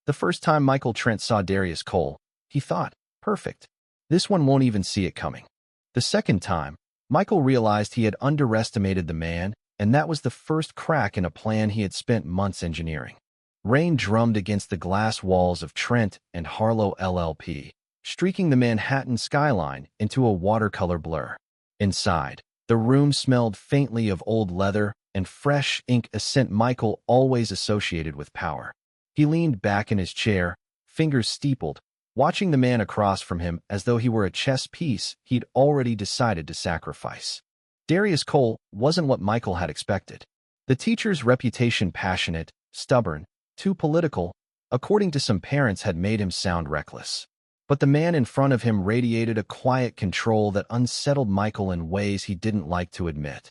The first time Michael Trent saw Darius Cole, he thought, perfect. This one won't even see it coming. The second time, Michael realized he had underestimated the man, and that was the first crack in a plan he had spent months engineering. Rain drummed against the glass walls of Trent and Harlow LLP, streaking the Manhattan skyline into a watercolor blur. Inside, the room smelled faintly of old leather and fresh ink, a scent Michael always associated with power. He leaned back in his chair, fingers steepled, watching the man across from him as though he were a chess piece he'd already decided to sacrifice. Darius Cole wasn't what Michael had expected. The teacher's reputation, passionate, stubborn, too political, according to some parents, had made him sound reckless. But the man in front of him radiated a quiet control that unsettled Michael in ways he didn't like to admit.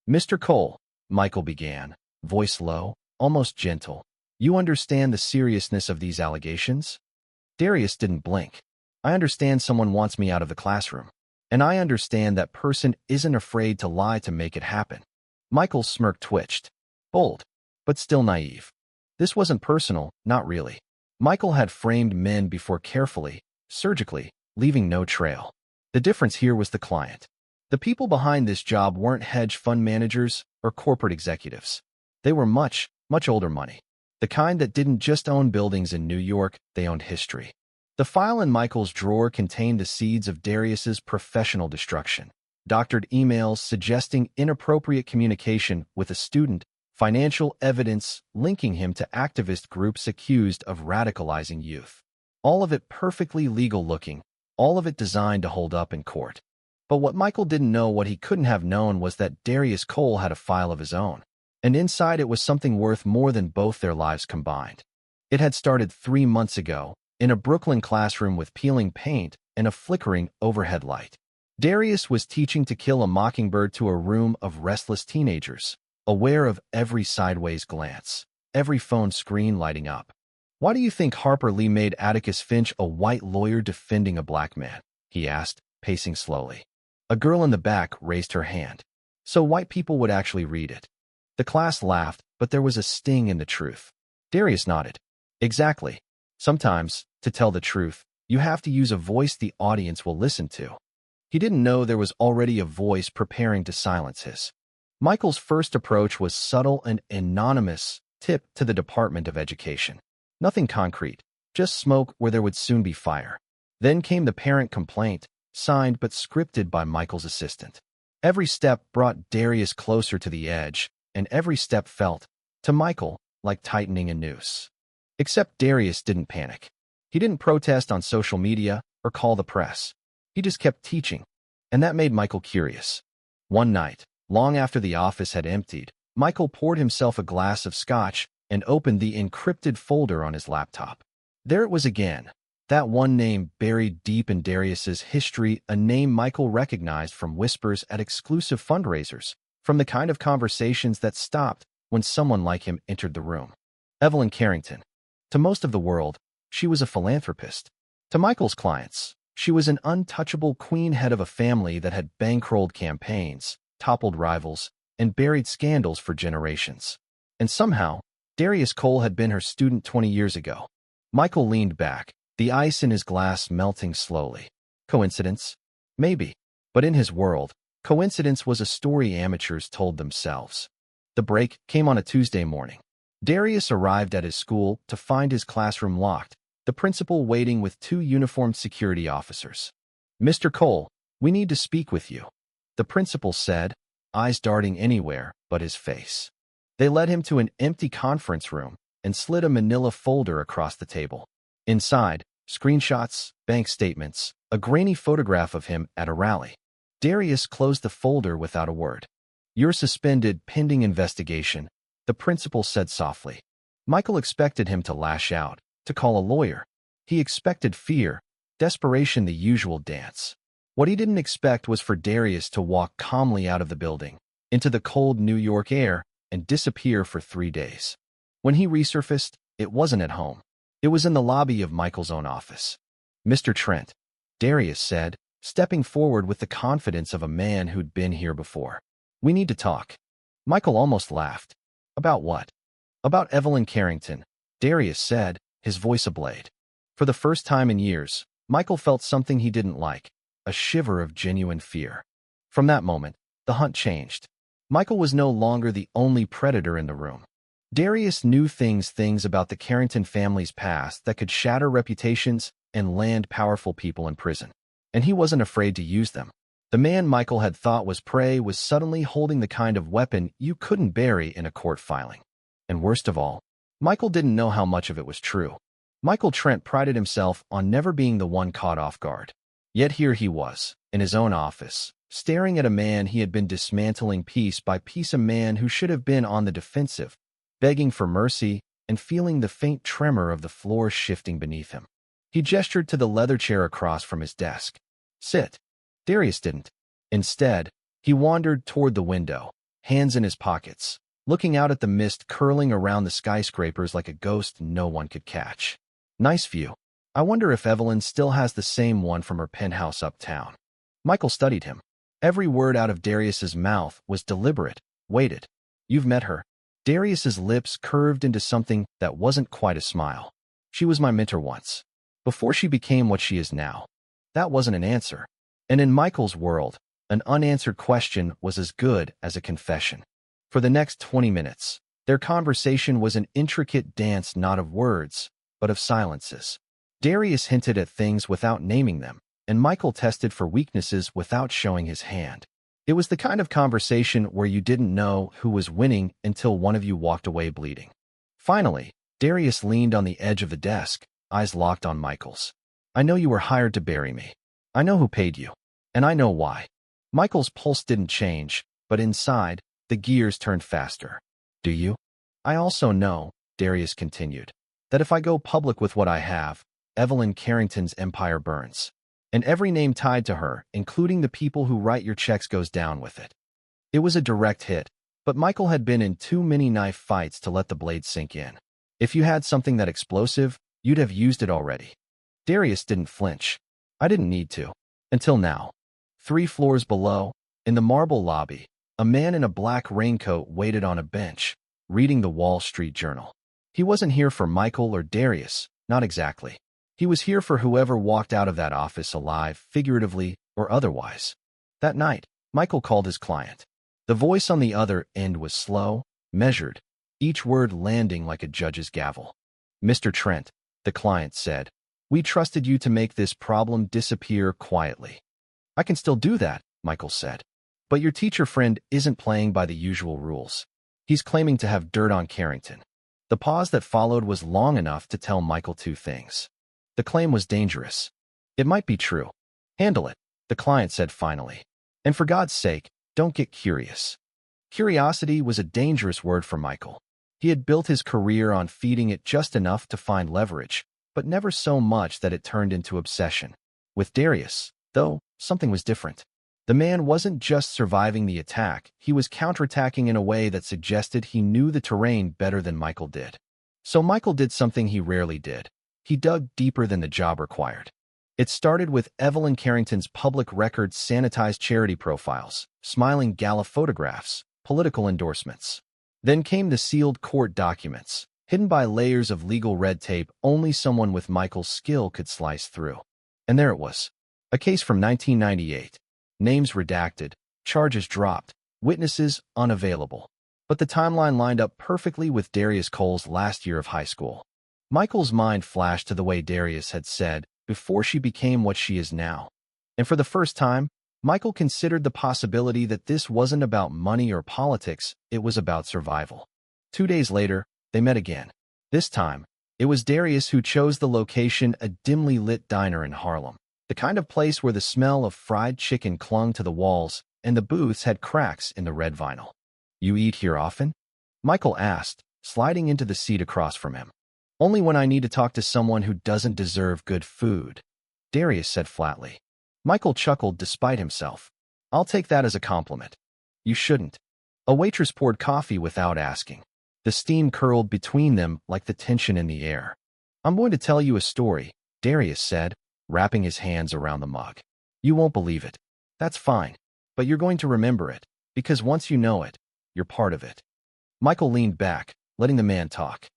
"Mr. Cole," Michael began, voice low, almost gentle, "you understand the seriousness of these allegations?" Darius didn't blink. "I understand someone wants me out of the classroom. And I understand that person isn't afraid to lie to make it happen." Michael's smirk twitched. Bold, but still naive. This wasn't personal, not really. Michael had framed men before carefully, surgically, leaving no trail. The difference here was the client. The people behind this job weren't hedge fund managers or corporate executives. They were much, much older money. The kind that didn't just own buildings in New York, they owned history. The file in Michael's drawer contained the seeds of Darius's professional destruction. Doctored emails suggesting inappropriate communication with a student, financial evidence linking him to activist groups accused of radicalizing youth. All of it perfectly legal-looking, all of it designed to hold up in court. But what Michael didn't know, what he couldn't have known, was that Darius Cole had a file of his own. And inside it was something worth more than both their lives combined. It had started 3 months ago, in a Brooklyn classroom with peeling paint and a flickering overhead light. Darius was teaching To Kill a Mockingbird to a room of restless teenagers, aware of every sideways glance, every phone screen lighting up. "Why do you think Harper Lee made Atticus Finch a white lawyer defending a black man?" he asked, pacing slowly. A girl in the back raised her hand. "So white people would actually read it." The class laughed, but there was a sting in the truth. Darius nodded. "Exactly. Sometimes, to tell the truth, you have to use a voice the audience will listen to." He didn't know there was already a voice preparing to silence his. Michael's first approach was subtle and anonymous, tip to the Department of Education. Nothing concrete, just smoke where there would soon be fire. Then came the parent complaint, signed but scripted by Michael's assistant. Every step brought Darius closer to the edge, and every step felt, to Michael, like tightening a noose. Except Darius didn't panic. He didn't protest on social media or call the press. He just kept teaching, and that made Michael curious. One night, long after the office had emptied, Michael poured himself a glass of scotch and opened the encrypted folder on his laptop. There it was again, that one name buried deep in Darius's history, a name Michael recognized from whispers at exclusive fundraisers, from the kind of conversations that stopped when someone like him entered the room. Evelyn Carrington. To most of the world, she was a philanthropist. To Michael's clients, she was an untouchable queen, head of a family that had bankrolled campaigns, toppled rivals, and buried scandals for generations. And somehow, Darius Cole had been her student 20 years ago. Michael leaned back, the ice in his glass melting slowly. Coincidence? Maybe. But in his world, coincidence was a story amateurs told themselves. The break came on a Tuesday morning. Darius arrived at his school to find his classroom locked, the principal waiting with 2 uniformed security officers. "Mr. Cole, we need to speak with you," the principal said, eyes darting anywhere but his face. They led him to an empty conference room and slid a manila folder across the table. Inside, screenshots, bank statements, a grainy photograph of him at a rally. Darius closed the folder without a word. "You're suspended pending investigation," the principal said softly. Michael expected him to lash out, to call a lawyer. He expected fear, desperation, the usual dance. What he didn't expect was for Darius to walk calmly out of the building, into the cold New York air, and disappear for 3 days. When he resurfaced, it wasn't at home. It was in the lobby of Michael's own office. "Mr. Trent," Darius said, stepping forward with the confidence of a man who'd been here before. "We need to talk." Michael almost laughed. "About what?" "About Evelyn Carrington," Darius said, his voice ablaze. For the first time in years, Michael felt something he didn't like, a shiver of genuine fear. From that moment, the hunt changed. Michael was no longer the only predator in the room. Darius knew things about the Carrington family's past that could shatter reputations and land powerful people in prison. And he wasn't afraid to use them. The man Michael had thought was prey was suddenly holding the kind of weapon you couldn't bury in a court filing. And worst of all, Michael didn't know how much of it was true. Michael Trent prided himself on never being the one caught off guard. Yet here he was, in his own office, staring at a man he had been dismantling piece by piece, a man who should have been on the defensive, begging for mercy and feeling the faint tremor of the floor shifting beneath him. He gestured to the leather chair across from his desk. Sit. Darius didn't. Instead, he wandered toward the window, hands in his pockets, looking out at the mist curling around the skyscrapers like a ghost no one could catch. Nice view. I wonder if Evelyn still has the same one from her penthouse uptown. Michael studied him. Every word out of Darius's mouth was deliberate, weighted. You've met her. Darius's lips curved into something that wasn't quite a smile. She was my mentor once, before she became what she is now. That wasn't an answer. And in Michael's world, an unanswered question was as good as a confession. For the next 20 minutes, their conversation was an intricate dance not of words, but of silences. Darius hinted at things without naming them, and Michael tested for weaknesses without showing his hand. It was the kind of conversation where you didn't know who was winning until one of you walked away bleeding. Finally, Darius leaned on the edge of the desk, eyes locked on Michael's. I know you were hired to bury me. I know who paid you. And I know why. Michael's pulse didn't change, but inside, the gears turned faster. Do you? I also know, Darius continued, that if I go public with what I have, Evelyn Carrington's empire burns. And every name tied to her, including the people who write your checks, goes down with it. It was a direct hit, but Michael had been in too many knife fights to let the blade sink in. If you had something that explosive, you'd have used it already. Darius didn't flinch. I didn't need to. Until now. 3 floors below, in the marble lobby, a man in a black raincoat waited on a bench, reading the Wall Street Journal. He wasn't here for Michael or Darius, not exactly. He was here for whoever walked out of that office alive, figuratively or otherwise. That night, Michael called his client. The voice on the other end was slow, measured, each word landing like a judge's gavel. Mr. Trent, the client said, we trusted you to make this problem disappear quietly. I can still do that, Michael said. But your teacher friend isn't playing by the usual rules. He's claiming to have dirt on Carrington. The pause that followed was long enough to tell Michael 2 things. The claim was dangerous. It might be true. Handle it, the client said finally. And for God's sake, don't get curious. Curiosity was a dangerous word for Michael. He had built his career on feeding it just enough to find leverage, but never so much that it turned into obsession. With Darius, though, something was different. The man wasn't just surviving the attack, he was counterattacking in a way that suggested he knew the terrain better than Michael did. So Michael did something he rarely did. He dug deeper than the job required. It started with Evelyn Carrington's public records, sanitized charity profiles, smiling gala photographs, political endorsements. Then came the sealed court documents, hidden by layers of legal red tape only someone with Michael's skill could slice through. And there it was. A case from 1998. Names redacted, charges dropped, witnesses unavailable. But the timeline lined up perfectly with Darius Cole's last year of high school. Michael's mind flashed to the way Darius had said, before she became what she is now. And for the first time, Michael considered the possibility that this wasn't about money or politics, it was about survival. 2 days later, they met again. This time, it was Darius who chose the location, a dimly lit diner in Harlem. The kind of place where the smell of fried chicken clung to the walls and the booths had cracks in the red vinyl. You eat here often? Michael asked, sliding into the seat across from him. Only when I need to talk to someone who doesn't deserve good food, Darius said flatly. Michael chuckled despite himself. I'll take that as a compliment. You shouldn't. A waitress poured coffee without asking. The steam curled between them like the tension in the air. I'm going to tell you a story, Darius said, wrapping his hands around the mug. You won't believe it. That's fine. But you're going to remember it, because once you know it, you're part of it. Michael leaned back, letting the man talk.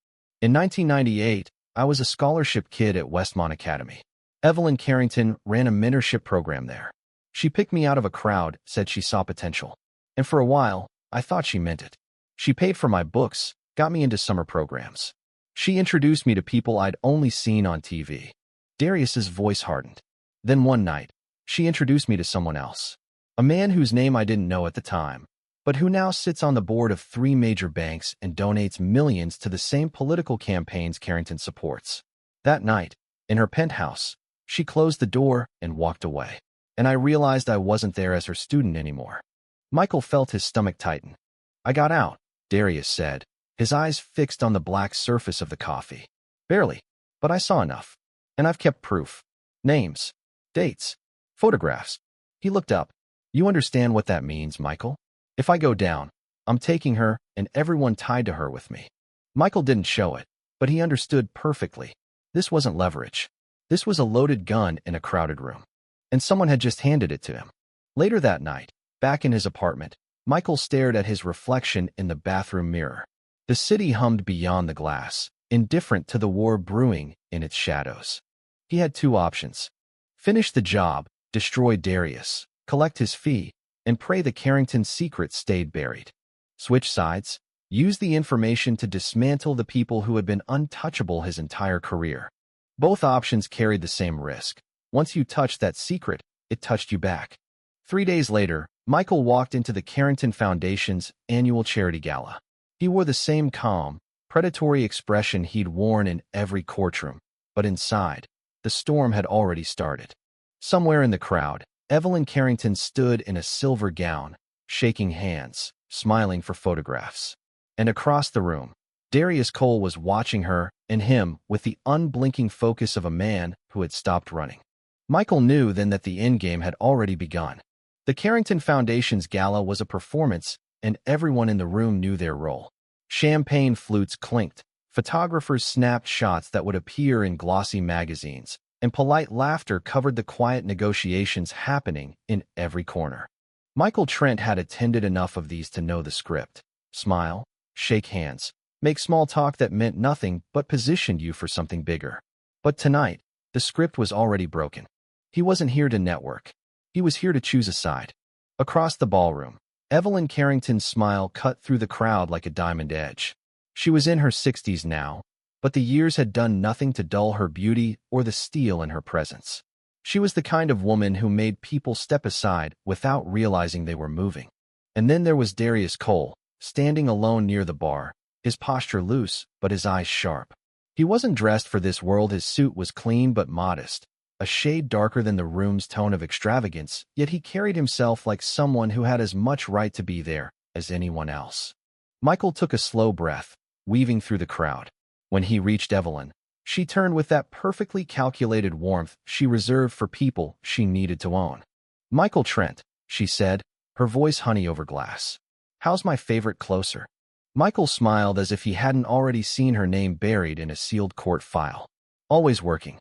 In 1998, I was a scholarship kid at Westmont Academy. Evelyn Carrington ran a mentorship program there. She picked me out of a crowd, said she saw potential. And for a while, I thought she meant it. She paid for my books, got me into summer programs. She introduced me to people I'd only seen on TV. Darius's voice hardened. Then one night, she introduced me to someone else. A man whose name I didn't know at the time, but who now sits on the board of 3 major banks and donates millions to the same political campaigns Carrington supports. That night, in her penthouse, she closed the door and walked away. And I realized I wasn't there as her student anymore. Michael felt his stomach tighten. I got out, Darius said, his eyes fixed on the black surface of the coffee. Barely, but I saw enough. And I've kept proof. Names, dates, photographs. He looked up. You understand what that means, Michael? If I go down, I'm taking her and everyone tied to her with me. Michael didn't show it, but he understood perfectly. This wasn't leverage. This was a loaded gun in a crowded room. And someone had just handed it to him. Later that night, back in his apartment, Michael stared at his reflection in the bathroom mirror. The city hummed beyond the glass, indifferent to the war brewing in its shadows. He had 2 options. Finish the job, destroy Darius, collect his fee, and pray the Carrington secret stayed buried. Switch sides, use the information to dismantle the people who had been untouchable his entire career. Both options carried the same risk. Once you touched that secret, it touched you back. 3 days later, Michael walked into the Carrington Foundation's annual charity gala. He wore the same calm, predatory expression he'd worn in every courtroom, but inside, the storm had already started. Somewhere in the crowd, Evelyn Carrington stood in a silver gown, shaking hands, smiling for photographs. And across the room, Darius Cole was watching her and him with the unblinking focus of a man who had stopped running. Michael knew then that the endgame had already begun. The Carrington Foundation's gala was a performance, and everyone in the room knew their role. Champagne flutes clinked, photographers snapped shots that would appear in glossy magazines, and polite laughter covered the quiet negotiations happening in every corner. Michael Trent had attended enough of these to know the script. Smile, shake hands, make small talk that meant nothing but positioned you for something bigger. But tonight, the script was already broken. He wasn't here to network. He was here to choose a side. Across the ballroom, Evelyn Carrington's smile cut through the crowd like a diamond edge. She was in her 60s now, but the years had done nothing to dull her beauty or the steel in her presence. She was the kind of woman who made people step aside without realizing they were moving. And then there was Darius Cole, standing alone near the bar, his posture loose but his eyes sharp. He wasn't dressed for this world. His suit was clean but modest, a shade darker than the room's tone of extravagance, yet he carried himself like someone who had as much right to be there as anyone else. Michael took a slow breath, weaving through the crowd. When he reached Evelyn, she turned with that perfectly calculated warmth she reserved for people she needed to own. Michael Trent, she said, her voice honey over glass. How's my favorite closer? Michael smiled as if he hadn't already seen her name buried in a sealed court file. Always working.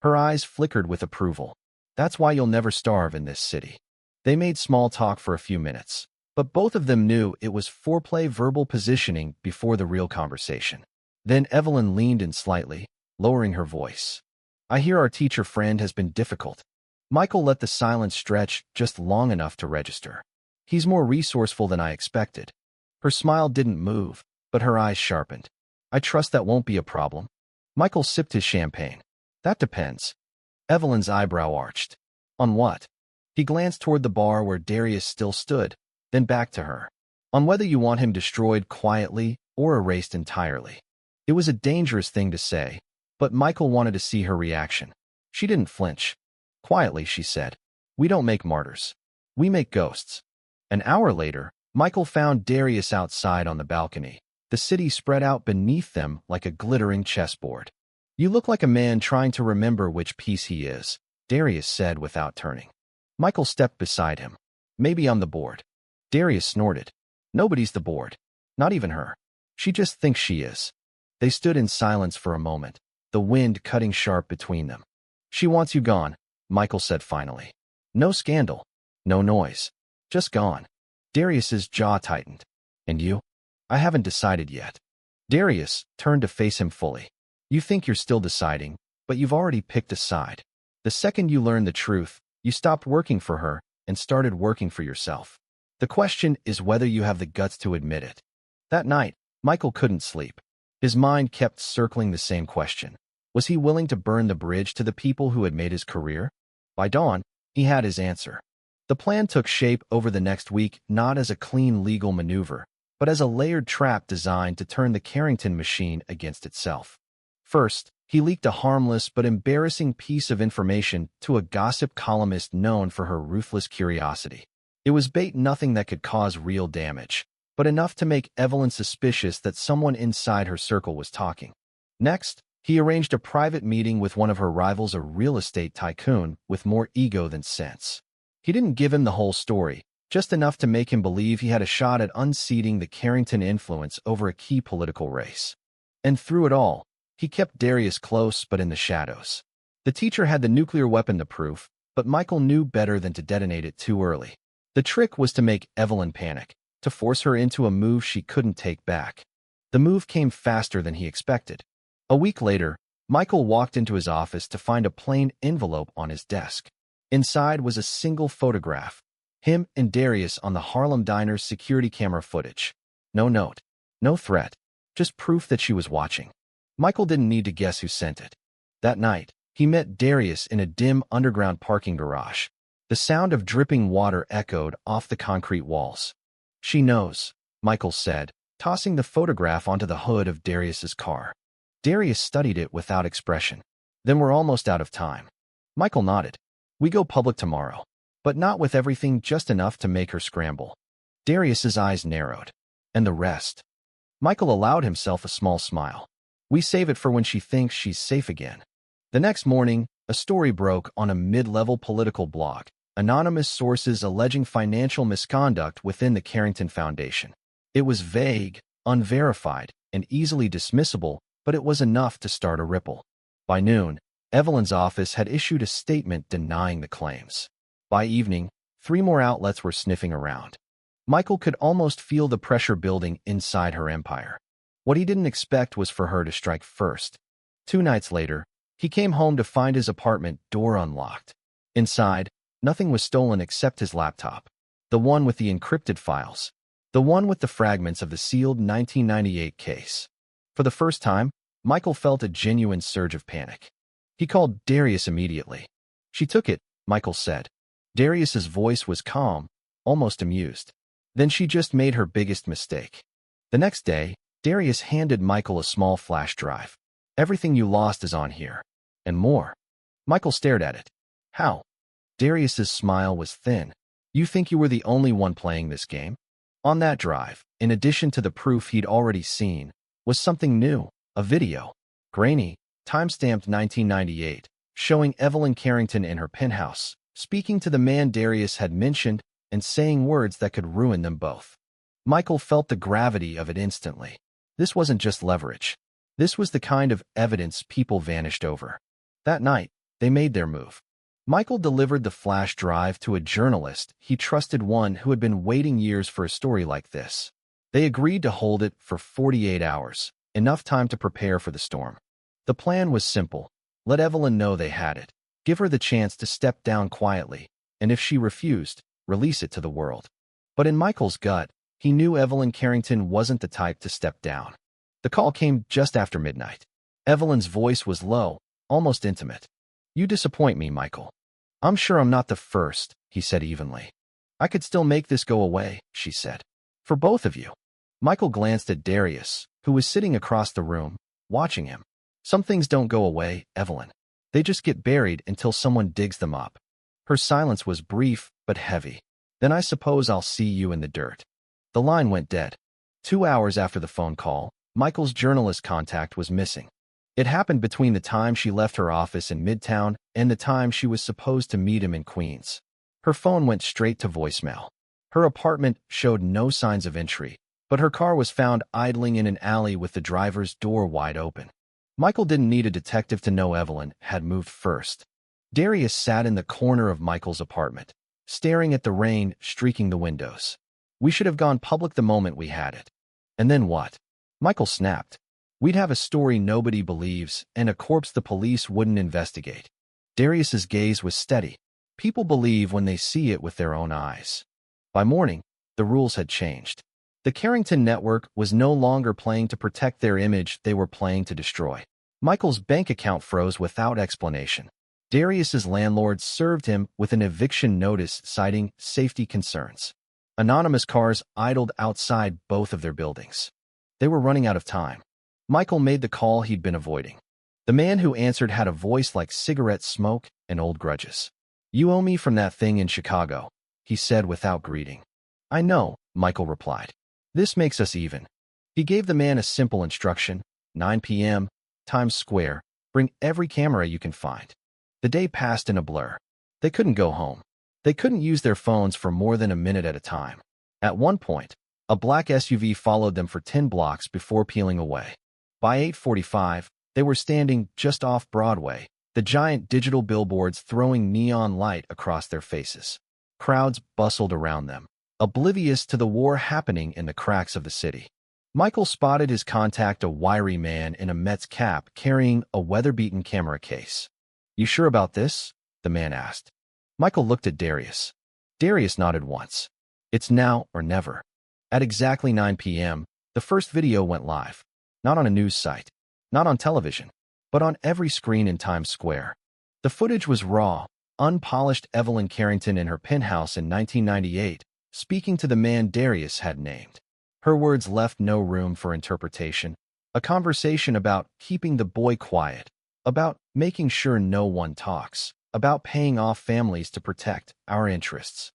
Her eyes flickered with approval. That's why you'll never starve in this city. They made small talk for a few minutes, but both of them knew it was foreplay verbal positioning before the real conversation. Then Evelyn leaned in slightly, lowering her voice. I hear our teacher friend has been difficult. Michael let the silence stretch just long enough to register. He's more resourceful than I expected. Her smile didn't move, but her eyes sharpened. I trust that won't be a problem. Michael sipped his champagne. That depends. Evelyn's eyebrow arched. On what? He glanced toward the bar where Darius still stood, then back to her. On whether you want him destroyed quietly or erased entirely. It was a dangerous thing to say, but Michael wanted to see her reaction. She didn't flinch. Quietly, she said, we don't make martyrs. We make ghosts. An hour later, Michael found Darius outside on the balcony, the city spread out beneath them like a glittering chessboard. You look like a man trying to remember which piece he is, Darius said without turning. Michael stepped beside him. Maybe I'm the board. Darius snorted. Nobody's the board. Not even her. She just thinks she is. They stood in silence for a moment, the wind cutting sharp between them. She wants you gone, Michael said finally. No scandal. No noise. Just gone. Darius's jaw tightened. And you? I haven't decided yet. Darius turned to face him fully. You think you're still deciding, but you've already picked a side. The second you learned the truth, you stopped working for her and started working for yourself. The question is whether you have the guts to admit it. That night, Michael couldn't sleep. His mind kept circling the same question. Was he willing to burn the bridge to the people who had made his career? By dawn, he had his answer. The plan took shape over the next week, not as a clean legal maneuver, but as a layered trap designed to turn the Carrington machine against itself. First, he leaked a harmless but embarrassing piece of information to a gossip columnist known for her ruthless curiosity. It was bait, nothing that could cause real damage, but enough to make Evelyn suspicious that someone inside her circle was talking. Next, he arranged a private meeting with one of her rivals, a real estate tycoon with more ego than sense. He didn't give him the whole story, just enough to make him believe he had a shot at unseating the Carrington influence over a key political race. And through it all, he kept Darius close but in the shadows. The teacher had the nuclear weapon to proof, but Michael knew better than to detonate it too early. The trick was to make Evelyn panic, to force her into a move she couldn't take back. The move came faster than he expected. A week later, Michael walked into his office to find a plain envelope on his desk. Inside was a single photograph, him and Darius on the Harlem Diner's security camera footage. No note, no threat, just proof that she was watching. Michael didn't need to guess who sent it. That night, he met Darius in a dim underground parking garage. The sound of dripping water echoed off the concrete walls. "She knows," Michael said, tossing the photograph onto the hood of Darius's car. Darius studied it without expression. "Then we're almost out of time." Michael nodded. "We go public tomorrow." But not with everything, just enough to make her scramble. Darius's eyes narrowed. "And the rest?" Michael allowed himself a small smile. "We save it for when she thinks she's safe again." The next morning, a story broke on a mid-level political blog. Anonymous sources alleging financial misconduct within the Carrington Foundation. It was vague, unverified, and easily dismissible, but it was enough to start a ripple. By noon, Evelyn's office had issued a statement denying the claims. By evening, 3 more outlets were sniffing around. Michael could almost feel the pressure building inside her empire. What he didn't expect was for her to strike first. 2 nights later, he came home to find his apartment door unlocked. Inside, nothing was stolen except his laptop. The one with the encrypted files. The one with the fragments of the sealed 1998 case. For the first time, Michael felt a genuine surge of panic. He called Darius immediately. "She took it," Michael said. Darius's voice was calm, almost amused. "Then she just made her biggest mistake." The next day, Darius handed Michael a small flash drive. "Everything you lost is on here. And more." Michael stared at it. "How?" Darius's smile was thin. "You think you were the only one playing this game?" On that drive, in addition to the proof he'd already seen, was something new, a video. Grainy, time-stamped 1998, showing Evelyn Carrington in her penthouse, speaking to the man Darius had mentioned and saying words that could ruin them both. Michael felt the gravity of it instantly. This wasn't just leverage. This was the kind of evidence people vanished over. That night, they made their move. Michael delivered the flash drive to a journalist he trusted, one who had been waiting years for a story like this. They agreed to hold it for 48 hours, enough time to prepare for the storm. The plan was simple. Let Evelyn know they had it. Give her the chance to step down quietly, and if she refused, release it to the world. But in Michael's gut, he knew Evelyn Carrington wasn't the type to step down. The call came just after midnight. Evelyn's voice was low, almost intimate. "You disappoint me, Michael." "I'm sure I'm not the first," he said evenly. "I could still make this go away," she said. "For both of you." Michael glanced at Darius, who was sitting across the room, watching him. "Some things don't go away, Evelyn. They just get buried until someone digs them up." Her silence was brief but heavy. "Then I suppose I'll see you in the dirt." The line went dead. 2 hours after the phone call, Michael's journalist contact was missing. It happened between the time she left her office in Midtown and the time she was supposed to meet him in Queens. Her phone went straight to voicemail. Her apartment showed no signs of entry, but her car was found idling in an alley with the driver's door wide open. Michael didn't need a detective to know Evelyn had moved first. Darius sat in the corner of Michael's apartment, staring at the rain streaking the windows. "We should have gone public the moment we had it." "And then what?" Michael snapped. We'd have a story nobody believes and a corpse the police wouldn't investigate. Darius's gaze was steady. People believe when they see it with their own eyes. By morning, the rules had changed. The Carrington network was no longer playing to protect their image, they were playing to destroy. Michael's bank account froze without explanation. Darius's landlord served him with an eviction notice citing safety concerns. Anonymous cars idled outside both of their buildings. They were running out of time. Michael made the call he'd been avoiding. The man who answered had a voice like cigarette smoke and old grudges. "You owe me from that thing in Chicago," he said without greeting. "I know," Michael replied. "This makes us even." He gave the man a simple instruction: 9 p.m., Times Square, bring every camera you can find. The day passed in a blur. They couldn't go home. They couldn't use their phones for more than a minute at a time. At one point, a black SUV followed them for 10 blocks before peeling away. By 8:45, they were standing just off Broadway, the giant digital billboards throwing neon light across their faces. Crowds bustled around them, oblivious to the war happening in the cracks of the city. Michael spotted his contact, a wiry man in a Mets cap carrying a weather-beaten camera case. "You sure about this?" the man asked. Michael looked at Darius. Darius nodded once. "It's now or never." At exactly 9 p.m., the first video went live. Not on a news site, not on television, but on every screen in Times Square. The footage was raw, unpolished. Evelyn Carrington in her penthouse in 1998, speaking to the man Darius had named. Her words left no room for interpretation. A conversation about keeping the boy quiet, about making sure no one talks, about paying off families to protect our interests.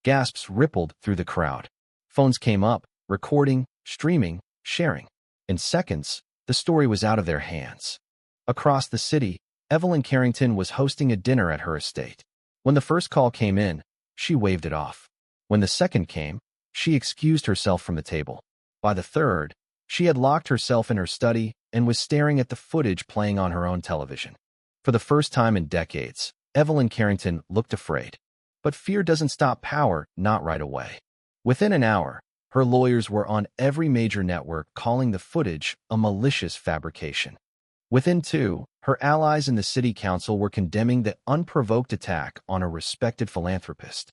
Gasps rippled through the crowd. Phones came up, recording, streaming, sharing. In seconds, the story was out of their hands. Across the city, Evelyn Carrington was hosting a dinner at her estate. When the first call came in, she waved it off. When the second came, she excused herself from the table. By the third, she had locked herself in her study and was staring at the footage playing on her own television. For the first time in decades, Evelyn Carrington looked afraid. But fear doesn't stop power, not right away. Within an hour, her lawyers were on every major network calling the footage a malicious fabrication. Within 2, her allies in the city council were condemning the unprovoked attack on a respected philanthropist.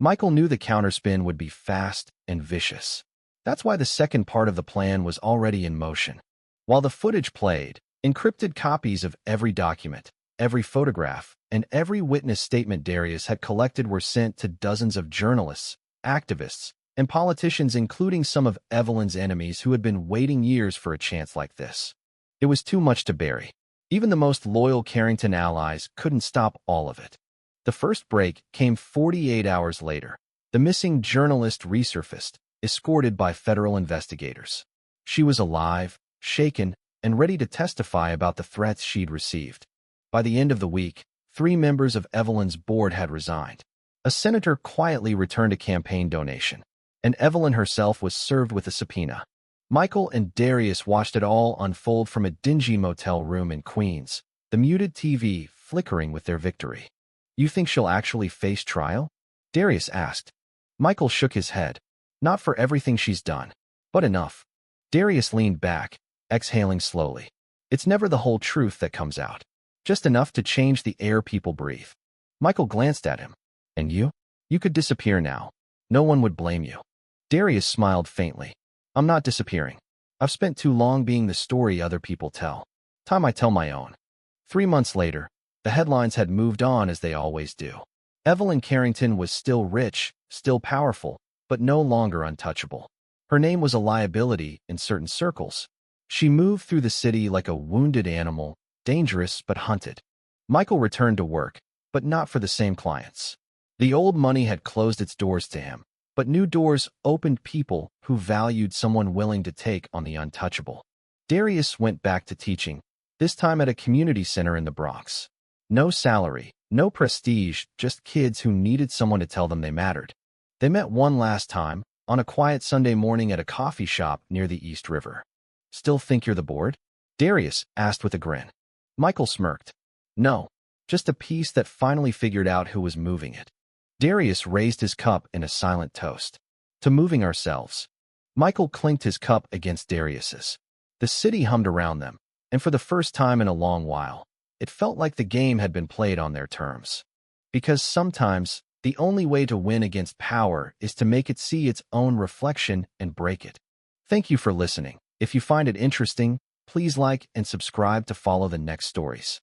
Michael knew the counterspin would be fast and vicious. That's why the second part of the plan was already in motion. While the footage played, encrypted copies of every document, every photograph, and every witness statement Darius had collected were sent to dozens of journalists, activists, and politicians, including some of Evelyn's enemies who had been waiting years for a chance like this. It was too much to bury. Even the most loyal Carrington allies couldn't stop all of it. The first break came 48 hours later. The missing journalist resurfaced, escorted by federal investigators. She was alive, shaken, and ready to testify about the threats she'd received. By the end of the week, 3 members of Evelyn's board had resigned. A senator quietly returned a campaign donation, and Evelyn herself was served with a subpoena. Michael and Darius watched it all unfold from a dingy motel room in Queens, the muted TV flickering with their victory. "You think she'll actually face trial?" Darius asked. Michael shook his head. "Not for everything she's done, but enough." Darius leaned back, exhaling slowly. "It's never the whole truth that comes out. Just enough to change the air people breathe." Michael glanced at him. "And you? You could disappear now. No one would blame you." Darius smiled faintly. "I'm not disappearing. I've spent too long being the story other people tell. Time I tell my own." 3 months later, the headlines had moved on as they always do. Evelyn Carrington was still rich, still powerful, but no longer untouchable. Her name was a liability in certain circles. She moved through the city like a wounded animal, dangerous but hunted. Michael returned to work, but not for the same clients. The old money had closed its doors to him, but new doors opened people who valued someone willing to take on the untouchable. Darius went back to teaching, this time at a community center in the Bronx. No salary, no prestige, just kids who needed someone to tell them they mattered. They met one last time, on a quiet Sunday morning at a coffee shop near the East River. "Still think you're the board?" Darius asked with a grin. Michael smirked. "No, just a piece that finally figured out who was moving it." Darius raised his cup in a silent toast. "To moving ourselves." Michael clinked his cup against Darius's. The city hummed around them, and for the first time in a long while, it felt like the game had been played on their terms. Because sometimes, the only way to win against power is to make it see its own reflection and break it. Thank you for listening. If you find it interesting, please like and subscribe to follow the next stories.